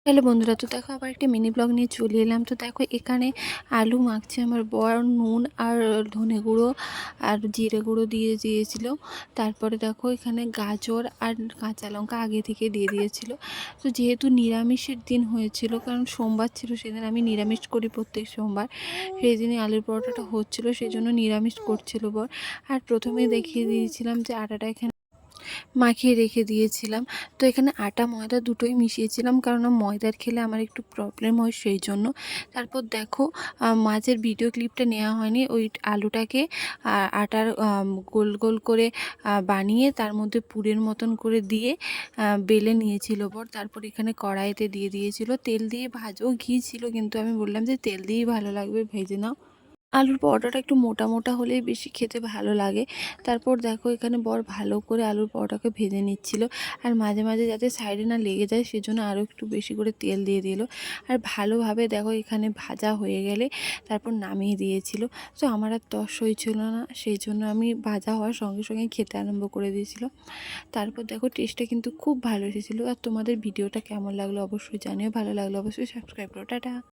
Hello বন্ধুরা, তো দেখো আবার একটা মিনি ব্লগ নিয়ে চলে এলাম। তো দেখো এখানে আলু মাখছে আমার বর, নুন আর ধনে গুঁড়ো আর জিরে গুঁড়ো দিয়ে দিয়েছিল। তারপরে দেখো এখানে গাজর আর কাঁচা লঙ্কা আগে থেকে দিয়ে দিয়েছিল। তো যেহেতু নিরামিষের দিন হয়েছিল, কারণ সোমবার ছিল, সেদিন আমি নিরামিষ করি প্রত্যেক সোমবার, সেই দিনই আলুর পরোটাটা হচ্ছিলো, সেই জন্য নিরামিষ করছিল বর। আর প্রথমেই দেখিয়ে দিয়েছিলাম যে আটাটা এখানে মাখিয়ে রেখে দিয়েছিলাম। তো এখানে আটা ময়দা দুটোই মিশিয়েছিলাম, কারণ ময়দার খেলে আমার একটু প্রবলেম হয়, সেই জন্য। তারপর দেখো মাঝের ভিডিও ক্লিপটা নেওয়া হয়নি, ওই আলুটাকে আটার গোল গোল করে বানিয়ে তার মধ্যে পুরের মতন করে দিয়ে বেলে নিয়েছিল বর। তারপর এখানে কড়াইতে দিয়ে দিয়েছিল, তেল দিয়ে ভাজো, ঘি ছিল কিন্তু আমি বললাম যে তেল দিয়েই ভালো লাগবে, ভেজে নাও। আলুর পরোটাটা একটু মোটা মোটা হলেই বেশি খেতে ভালো লাগে। তারপর দেখো এখানে বর ভালো করে আলুর পরোটাকে ভেজে নিচ্ছিল, আর মাঝে মাঝে যাতে সাইডে না লেগে যায় সেজন্য আরও একটু বেশি করে তেল দিয়ে দিল। আর ভালোভাবে দেখো এখানে ভাজা হয়ে গেলে তারপর নামিয়ে দিয়েছিল। তো আমার আর তস হয়েছিল না, সেই জন্য আমি ভাজা হওয়ার সঙ্গে সঙ্গে খেতে আরম্ভ করে দিয়েছিল। তারপর দেখো টেস্টটা কিন্তু খুব ভালো এসেছিলো। আর তোমাদের ভিডিওটা কেমন লাগলো অবশ্যই জানিও, ভালো লাগলো অবশ্যই সাবস্ক্রাইব করো, টাটা।